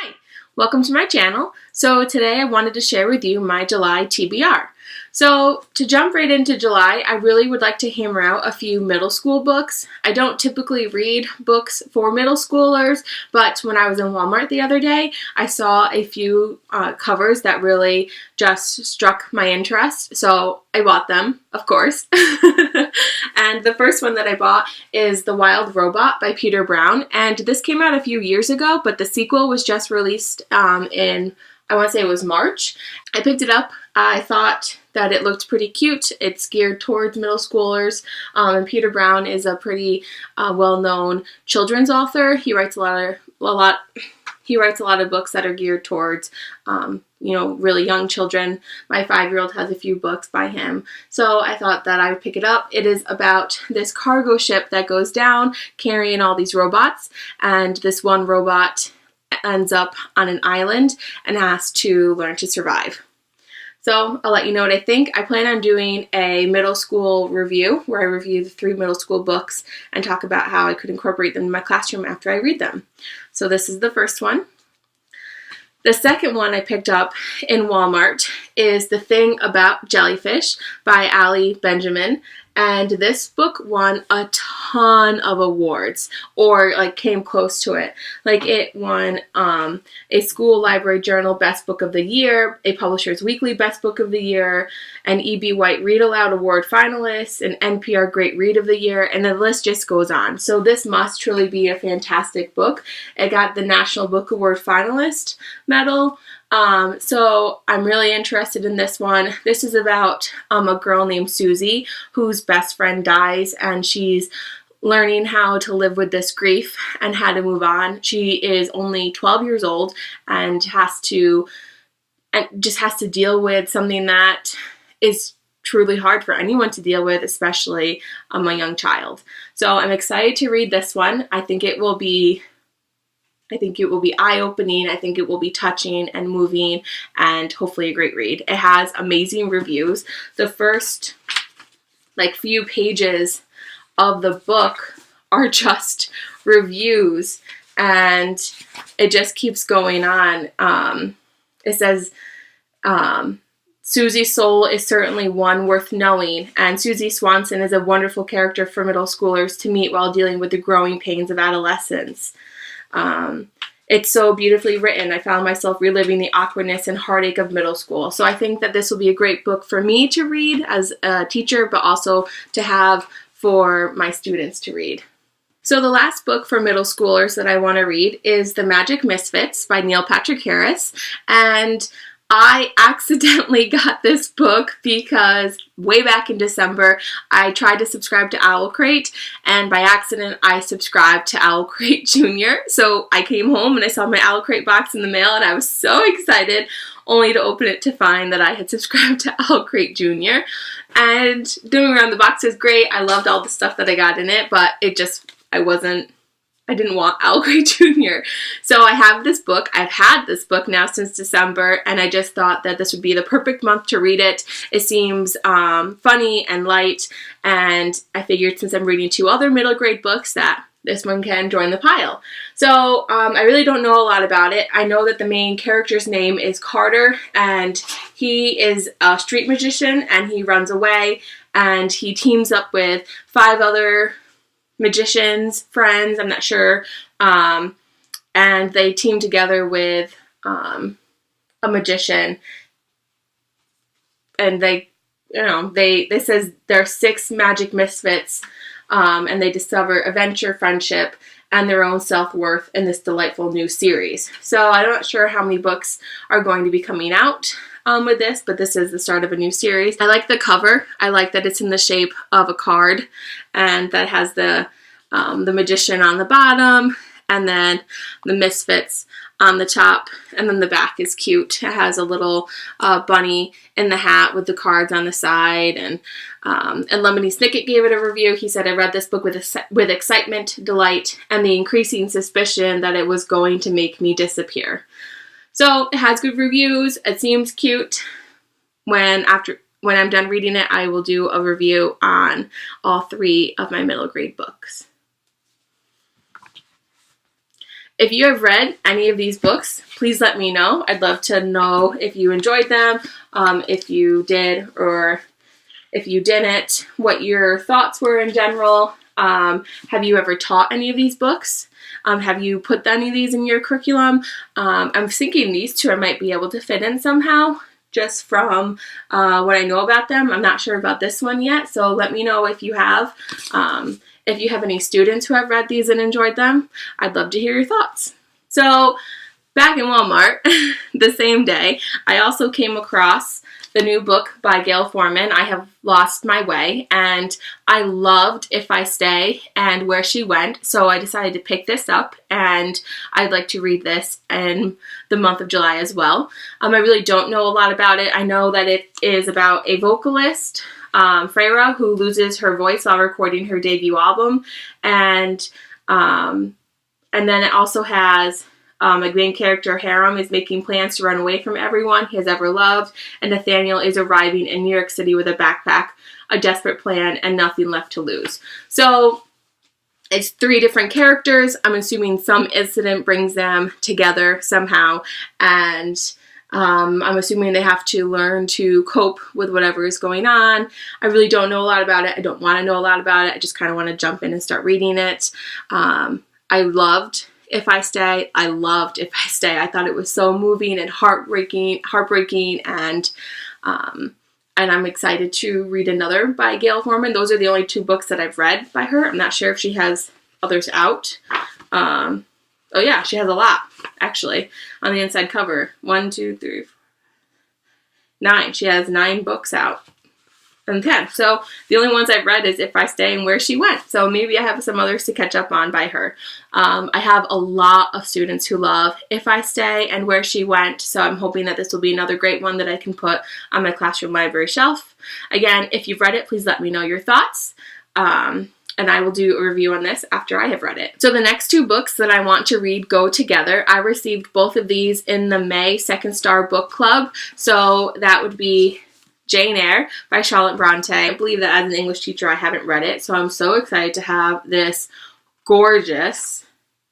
Hi, welcome to my channel. So today I wanted to share with you my July TBR. So to jump right into July, I really would like to hammer out a few middle school books. I don't typically read books for middle schoolers, but when I was in Walmart the other day, I saw a few covers that really just struck my interest. So I bought them, of course. And the first one that I bought is The Wild Robot by Peter Brown. And this came out a few years ago, but the sequel was just released in, I want to say it was March. I picked it up. I thought that it looked pretty cute. It's geared towards middle schoolers. And Peter Brown is a pretty well-known children's author. He writes a lot of books that are geared towards really young children. My 5-year-old has a few books by him. So I thought that I would pick it up. It is about this cargo ship that goes down carrying all these robots, and this one robot ends up on an island and has to learn to survive. So I'll let you know what I think. I plan on doing a middle school review where I review the 3 middle school books and talk about how I could incorporate them in my classroom after I read them. So this is the first one. The second one I picked up in Walmart is The Thing About Jellyfish by Ali Benjamin. And this book won a ton of awards, or came close to it. It won a School Library Journal Best Book of the Year, a Publisher's Weekly Best Book of the Year, an E.B. White Read Aloud Award finalist, an NPR Great Read of the Year, and the list just goes on. So this must truly be a fantastic book. It got the National Book Award finalist medal. So I'm really interested in this one. This is about a girl named Susie whose best friend dies, and she's learning how to live with this grief and how to move on. She is only 12 years old and just has to deal with something that is truly hard for anyone to deal with, especially a young child. So I'm excited to read this one. I think it will be eye-opening. I think it will be touching and moving and hopefully a great read. It has amazing reviews. The first few pages of the book are just reviews, and it just keeps going on. It says, Susie's soul is certainly one worth knowing, and Susie Swanson is a wonderful character for middle schoolers to meet while dealing with the growing pains of adolescence. It's so beautifully written. I found myself reliving the awkwardness and heartache of middle school. So I think that this will be a great book for me to read as a teacher, but also to have for my students to read. So the last book for middle schoolers that I want to read is The Magic Misfits by Neil Patrick Harris. And I accidentally got this book because way back in December, I tried to subscribe to Owlcrate, and by accident, I subscribed to Owlcrate Jr. So I came home and I saw my Owlcrate box in the mail, and I was so excited, only to open it to find that I had subscribed to Owlcrate Jr. And doing around the box is great. I loved all the stuff that I got in it, but I didn't want Owlcrate Jr. So I have this book. I've had this book now since December, and I just thought that this would be the perfect month to read it. It seems funny and light, and I figured since I'm reading 2 other middle grade books that this one can join the pile. So I really don't know a lot about it. I know that the main character's name is Carter, and he is a street magician, and he runs away, and he teams up with 5 other magicians, friends, I'm not sure, and they team together with a magician, and they says there are 6 magic misfits, and they discover adventure, friendship, and their own self-worth in this delightful new series. So I'm not sure how many books are going to be coming out with this, but this is the start of a new series. I like the cover. I like that it's in the shape of a card, and that has the magician on the bottom, and then the misfits on the top, and then the back is cute. It has a little bunny in the hat with the cards on the side, and Lemony Snicket gave it a review. He said, I read this book with excitement, delight, and the increasing suspicion that it was going to make me disappear. So it has good reviews. It seems cute. When I'm done reading it, I will do a review on all 3 of my middle grade books. if you have read any of these books, please let me know. I'd love to know if you enjoyed them, if you did or if you didn't, what your thoughts were in general. Have you ever taught any of these books? Have you put any of these in your curriculum? I'm thinking these two I might be able to fit in somehow, just from what I know about them. I'm not sure about this one yet, so let me know if you have. If you have any students who have read these and enjoyed them, I'd love to hear your thoughts. So back in Walmart, the same day, I also came across the new book by Gail Forman, I Have Lost My Way, and I loved If I Stay and Where She Went, so I decided to pick this up, and I'd like to read this in the month of July as well. I really don't know a lot about it. I know that it is about a vocalist, Freya, who loses her voice while recording her debut album, and then it also has a main character, Harem, is making plans to run away from everyone he has ever loved, and Nathaniel is arriving in New York City with a backpack, a desperate plan, and nothing left to lose. So it's 3 different characters. I'm assuming some incident brings them together somehow, and I'm assuming they have to learn to cope with whatever is going on. I really don't know a lot about it. I don't want to know a lot about it. I just kind of want to jump in and start reading it. I loved If I Stay. I loved If I Stay. I thought it was so moving and heartbreaking, and I'm excited to read another by Gail Forman. Those are the only 2 books that I've read by her. I'm not sure if she has others out. Oh yeah, she has a lot, actually, on the inside cover. 1, 2, 3, 4, 9. She has 9 books out. And 10. So the only ones I've read is If I Stay and Where She Went. So maybe I have some others to catch up on by her. I have a lot of students who love If I Stay and Where She Went. So I'm hoping that this will be another great one that I can put on my classroom library shelf. Again, if you've read it, please let me know your thoughts. And I will do a review on this after I have read it. So the next 2 books that I want to read go together. I received both of these in the May Second Star Book Club. So that would be Jane Eyre by Charlotte Bronte. I believe that as an English teacher I haven't read it, so I'm so excited to have this gorgeous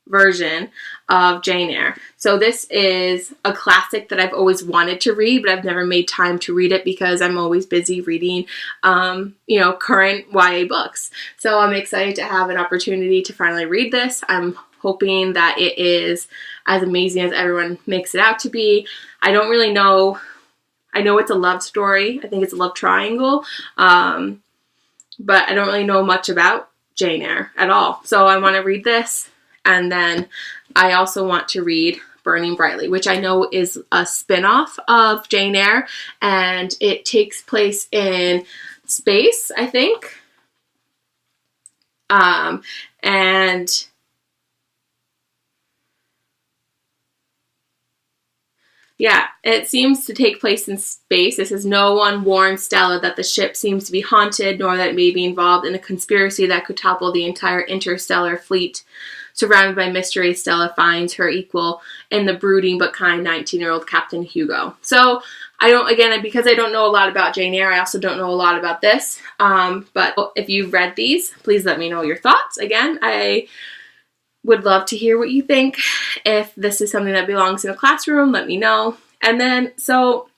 version of Jane Eyre. So this is a classic that I've always wanted to read, but I've never made time to read it because I'm always busy reading, current YA books. So I'm excited to have an opportunity to finally read this. I'm hoping that it is as amazing as everyone makes it out to be. I don't really know. I know it's a love story. I think it's a love triangle. But I don't really know much about Jane Eyre at all. So I want to read this. And then I also want to read Burning Brightly, which I know is a spin-off of Jane Eyre. And it takes place in space, I think. And yeah, it seems to take place in space. It says, no one warned Stella that the ship seems to be haunted, nor that it may be involved in a conspiracy that could topple the entire interstellar fleet. Surrounded by mystery, Stella finds her equal in the brooding but kind 19-year-old Captain Hugo. So, because I don't know a lot about Jane Eyre, I also don't know a lot about this. But if you've read these, please let me know your thoughts. Again, I would love to hear what you think. If this is something that belongs in a classroom, let me know. And then, so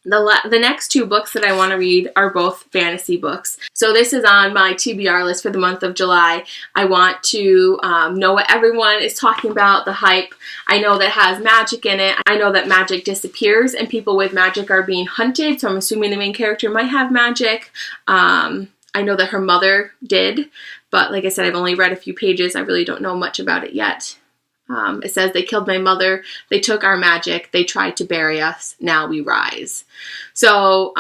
the next 2 books that I want to read are both fantasy books. So this is on my TBR list for the month of July. I want to know what everyone is talking about, the hype. I know that it has magic in it. I know that magic disappears and people with magic are being hunted. So I'm assuming the main character might have magic. I know that her mother did, but like I said, I've only read a few pages. I really don't know much about it yet. It says, they killed my mother, they took our magic, they tried to bury us, now we rise. So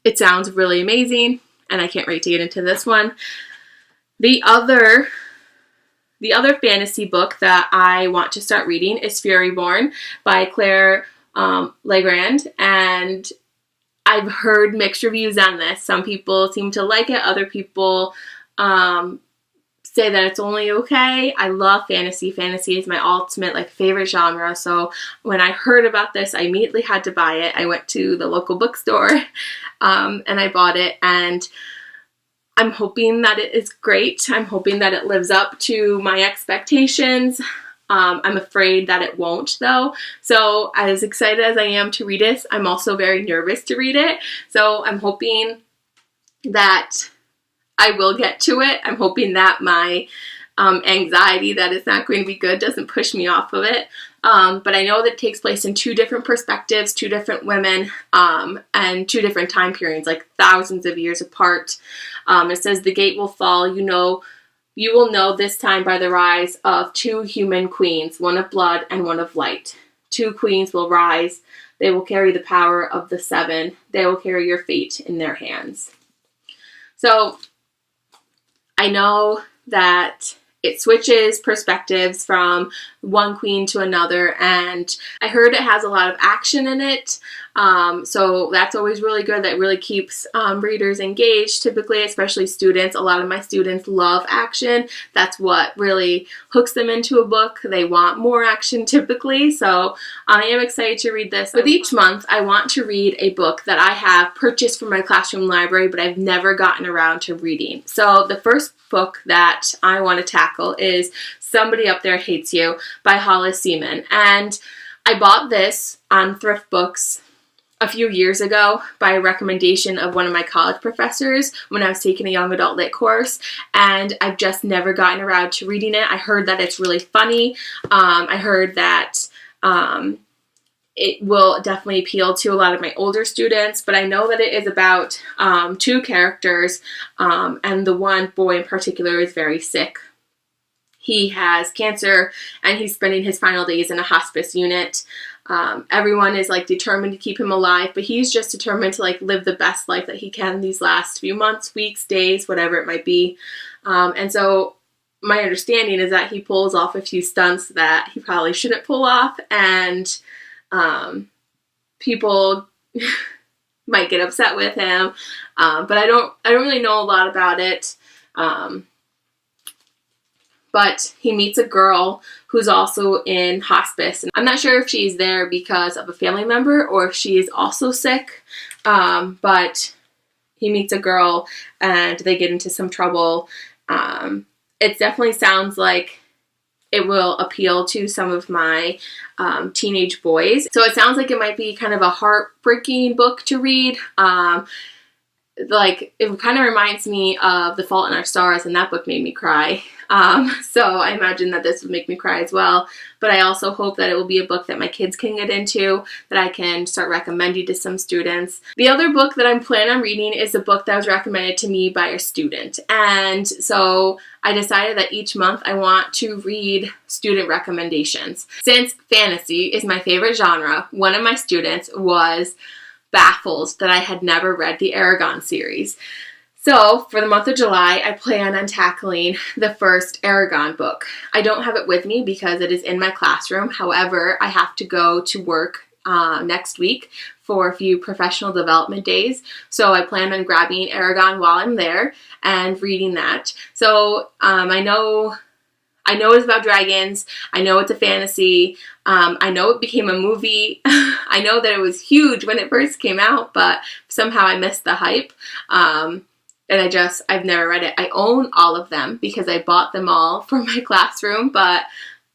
it sounds really amazing, and I can't wait to get into this one. The other fantasy book that I want to start reading is Furyborn by Claire Legrand, and I've heard mixed reviews on this. Some people seem to like it, other people say that it's only okay. I love fantasy. Fantasy is my ultimate favorite genre. So when I heard about this, I immediately had to buy it. I went to the local bookstore and I bought it. And I'm hoping that it is great. I'm hoping that it lives up to my expectations. I'm afraid that it won't though. So as excited as I am to read it, I'm also very nervous to read it. So I'm hoping that I will get to it. I'm hoping that my anxiety that it's not going to be good doesn't push me off of it. But I know that it takes place in two different perspectives, two different women, and two different time periods, like thousands of years apart. It says the gate will fall, you will know this time by the rise of two human queens, one of blood and one of light. Two queens will rise. They will carry the power of the seven. They will carry your fate in their hands. So I know that it switches perspectives from one queen to another, and I heard it has a lot of action in it. So that's always really good. That really keeps readers engaged, typically, especially students. A lot of my students love action. That's what really hooks them into a book. They want more action typically. So I am excited to read this. With each month, I want to read a book that I have purchased from my classroom library, but I've never gotten around to reading. So the first book that I want to tackle is Somebody Up There Hates You by Hollis Seaman. And I bought this on Thrift Books a few years ago by a recommendation of one of my college professors when I was taking a young adult lit course, and I've just never gotten around to reading it. I heard that it's really funny. I heard that it will definitely appeal to a lot of my older students, but I know that it is about two characters, and the one boy in particular is very sick. He has cancer, and he's spending his final days in a hospice unit. Everyone is like determined to keep him alive, but he's just determined to like live the best life that he can these last few months, weeks, days, whatever it might be. And so my understanding is that he pulls off a few stunts that he probably shouldn't pull off, and people might get upset with him. But I don't really know a lot about it. But he meets a girl who's also in hospice. And I'm not sure if she's there because of a family member or if she is also sick. But he meets a girl and they get into some trouble. It definitely sounds like it will appeal to some of my teenage boys. So it sounds like it might be kind of a heartbreaking book to read. Like, it kind of reminds me of The Fault in Our Stars, and that book made me cry. So I imagine that this would make me cry as well. But I also hope that it will be a book that my kids can get into, that I can start recommending to some students. The other book that I'm planning on reading is a book that was recommended to me by a student. And so I decided that each month I want to read student recommendations. Since fantasy is my favorite genre, one of my students was baffled that I had never read the Aragon series. So for the month of July, I plan on tackling the first Aragon book. I don't have it with me because it is in my classroom. However, I have to go to work next week for a few professional development days. So I plan on grabbing Aragon while I'm there and reading that. So I know it's about dragons. I know it's a fantasy. I know it became a movie. I know that it was huge when it first came out, but somehow I missed the hype. And I've never read it. I own all of them because I bought them all for my classroom, but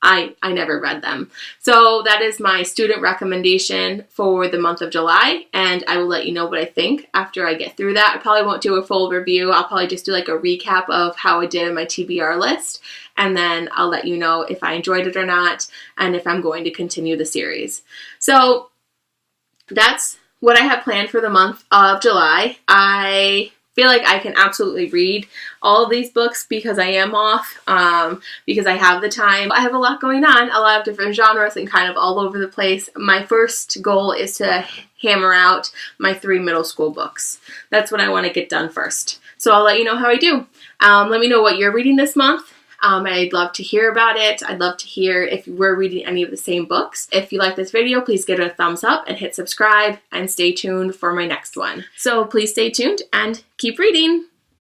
I never read them. So that is my student recommendation for the month of July, and I will let you know what I think after I get through that. I probably won't do a full review. I'll probably just do like a recap of how I did in my TBR list, and then I'll let you know if I enjoyed it or not, and if I'm going to continue the series. So that's what I have planned for the month of July. I feel like I can absolutely read all of these books because I am off, because I have the time. I have a lot going on, a lot of different genres and kind of all over the place. My first goal is to hammer out my 3 middle school books. That's what I want to get done first. So I'll let you know how I do. Let me know what you're reading this month. I'd love to hear about it. I'd love to hear if we're reading any of the same books. If you like this video, please give it a thumbs up and hit subscribe, and stay tuned for my next one. So please stay tuned and keep reading.